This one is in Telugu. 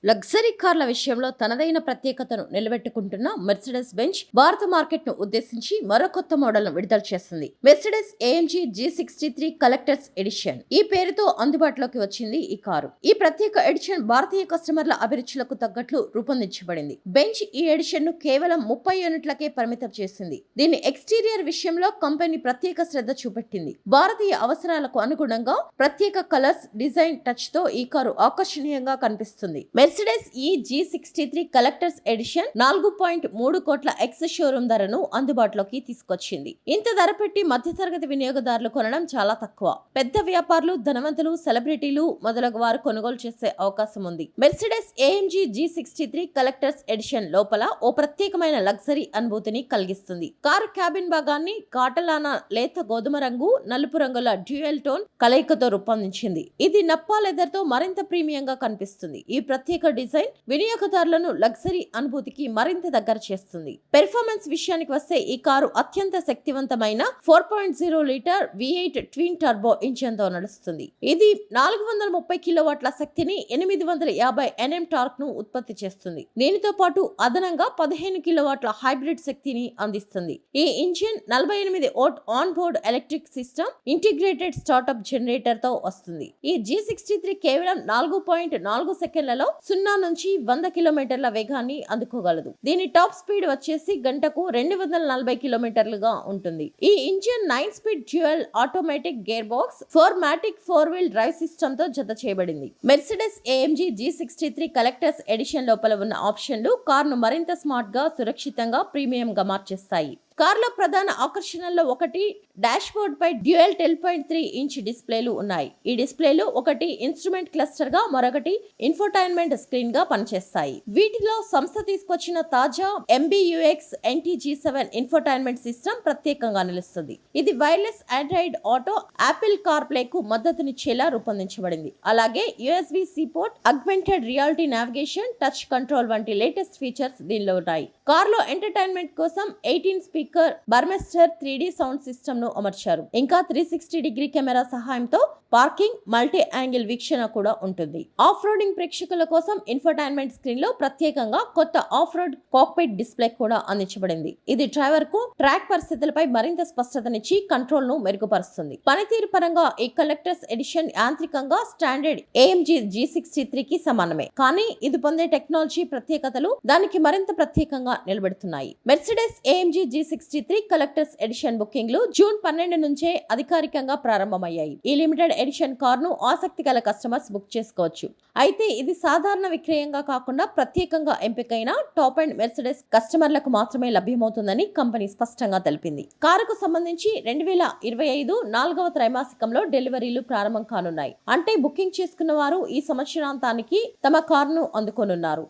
లగ్జరీ కార్ల విషయంలో తనదైన ప్రత్యేకతను నిలబెట్టుకుంటున్న మెర్సిడెస్ బెంజ్ భారత మార్కెట్ ను ఉద్దేశించి మరో కొత్త మోడల్ ను విడుదల చేసింది. Mercedes AMG G63 collectors edition ఈ పేరుతో అందుబాటులోకి వచ్చింది ఈ కారు. ఈ ప్రత్యేక ఎడిషన్ భారతీయ కస్టమర్ల అభిరుచులకు తగ్గట్లు రూపొందించబడింది. బెంజ్ ఈ ఎడిషన్ ను కేవలం 30 యూనిట్లకే పరిమితం చేసింది. దీని ఎక్స్టీరియర్ విషయంలో కంపెనీ ప్రత్యేక శ్రద్ధ చూపెట్టింది. భారతీయ అవసరాలకు అనుగుణంగా ప్రత్యేక కలర్స్, డిజైన్ టచ్ తో ఈ కారు ఆకర్షణీయంగా కనిపిస్తుంది. మెర్సిడెస్ ఈ G63 కలెక్టర్స్ ఎడిషన్ 4.3 కోట్ల ఎక్స్ షోరూమ్ ధరను అందుబాటులోకి తీసుకొచ్చింది. ఇంత ధర పెట్టి మధ్యతరగతి వినియోగదారులు కొనడం చాలా తక్కువ. పెద్ద వ్యాపారులు, ధనవంతులు, సెలబ్రిటీలు మొదలగు వారు కొనుగోలు చేసే అవకాశం ఉంది. Mercedes AMG G63 collectors edition లోపల ఓ ప్రత్యేకమైన లగ్జరీ అనుభూతిని కలిగిస్తుంది. కారు క్యాబిన్ భాగాన్ని కాటలానా లేత గోధుమ రంగు, నలుపు రంగుల డ్యూయల్ టోన్ కలయికతో రూపొందించింది. ఇది నప్పా లెదర్ తో మరింత ప్రీమియంగా కనిపిస్తుంది. ఈ ప్రత్యేక డిజైన్ వినియోగదారులను లగ్జరీ అనుభూతికి మరింత దగ్గర చేస్తుంది. పెర్ఫార్మెన్స్ విషయానికి వస్తే ఈ కారు అత్యంత శక్తివంతమైన 4.0 litre V8 twin turbo engine తో నడుస్తుంది. ఇది 430 కిలోవాట్ల శక్తిని 850 Nm టార్క్ ను ఉత్పత్తి చేస్తుంది. దీనితో పాటు అదనంగా 15 కిలోవాట్ల హైబ్రిడ్ శక్తిని అందిస్తుంది. ఈ engine 48 volt on board electric system integrated startup generator తో వస్తుంది. ఈ G63 కేవలం 4.4 సెకండ్లలో 0 నుంచి 100 కిలోమీటర్ల వేగాన్ని అందుకోగలదు. దీని టాప్ స్పీడ్ వచ్చేసి గంటకు 240 కిలోమీటర్లుగా ఉంటుంది. ఈ engine 9 speed dual automatic gear box 4MATIC 4-wheel drive system తో జత చేయబడింది. Mercedes AMG G63 collectors edition లోపల ఉన్న ఆప్షన్లు కార్ను మరింత స్మార్ట్ గా, సురక్షితంగా, ప్రీమియం గా మార్చేస్తాయి. కార్లో ప్రధాన ఆకర్షణల్లో ఒకటి డాష్ బోర్డ్ పై డ్యూయల్ 10.3 ఇంచ్ డిస్ప్లేలు ఉన్నాయి. ఈ డిస్ప్లేలు ఒకటి ఇన్స్ట్రుమెంట్ క్లస్టర్ గా, మరొకటి ఇన్ఫోటైన్మెంట్ స్క్రీన్ గా పనిచేస్తాయి. వీటిలో సంస్థ తీసుకొచ్చిన తాజా MBUX NTG7 ఇన్ఫోటైన్మెంట్ సిస్టమ్ ప్రత్యేకంగా నిలుస్తుంది. ఇది wireless Android auto, Apple car play కు మద్దతునిచ్చేలా రూపొందించబడింది. అలాగే USB-C port, augmented reality navigation, touch control వంటి లేటెస్ట్ ఫీచర్స్ దీనిలో ఉన్నాయి. కార్లో ఎంటర్టైన్మెంట్ కోసం 18 స్పీకర్ బర్మెస్టర్ 3D సౌండ్ సిస్టమ్ ను అమర్చారు. ఇంకా 360 డిగ్రీ కెమెరా సహాయంతో పార్కింగ్, మల్టీ యాంగిల్ వీక్షణ కూడా ఉంటుంది. ఆఫ్ రోడింగ్ ప్రేక్షకుల కోసం ఇన్ఫోటైన్మెంట్ స్క్రీన్ లో ప్రత్యేకంగా కొత్త ఆఫ్ రోడ్ కాక్పిట్ డిస్ప్లే కూడా అందించబడింది. ఇది డ్రైవర్ కు ట్రాక్ పరిస్థితులపై మరింత స్పష్టతనిచ్చి కంట్రోల్ ను మెరుగుపరుస్తుంది. పనితీరు పరంగా ఈ కలెక్టర్స్ ఎడిషన్ యాంత్రికంగా స్టాండర్డ్ AMG G63 కి సమానమే. కానీ ఇది పొందే టెక్నాలజీ ప్రత్యేకతలు దానికి మరింత ప్రత్యేకంగా నిలబెడుతున్నాయి. Mercedes AMG G63 collectors edition బుకింగ్లు జూన్ 12 నుంచే అధికారికంగా ప్రారంభమయ్యాయి. ఈ లిమిటెడ్ ఎడిషన్ కార్ ను ఆసక్తి గల కస్టమర్స్ బుక్ చేసుకోవచ్చు. అయితే ఇది సాధారణ విక్రయంగా కాకుండా ప్రత్యేకంగా ఎంపికైన టాప్ అండ్ మెర్సిడెస్ కస్టమర్లకు మాత్రమే లభ్యమవుతుందని కంపెనీ స్పష్టంగా తెలిపింది. కారుకు సంబంధించి 2025 4వ త్రైమాసికంలో డెలివరీలు ప్రారంభం కానున్నాయి. అంటే బుకింగ్ చేసుకున్న వారు ఈ సంవత్సరాంతానికి తమ కారును అందుకోనున్నారు.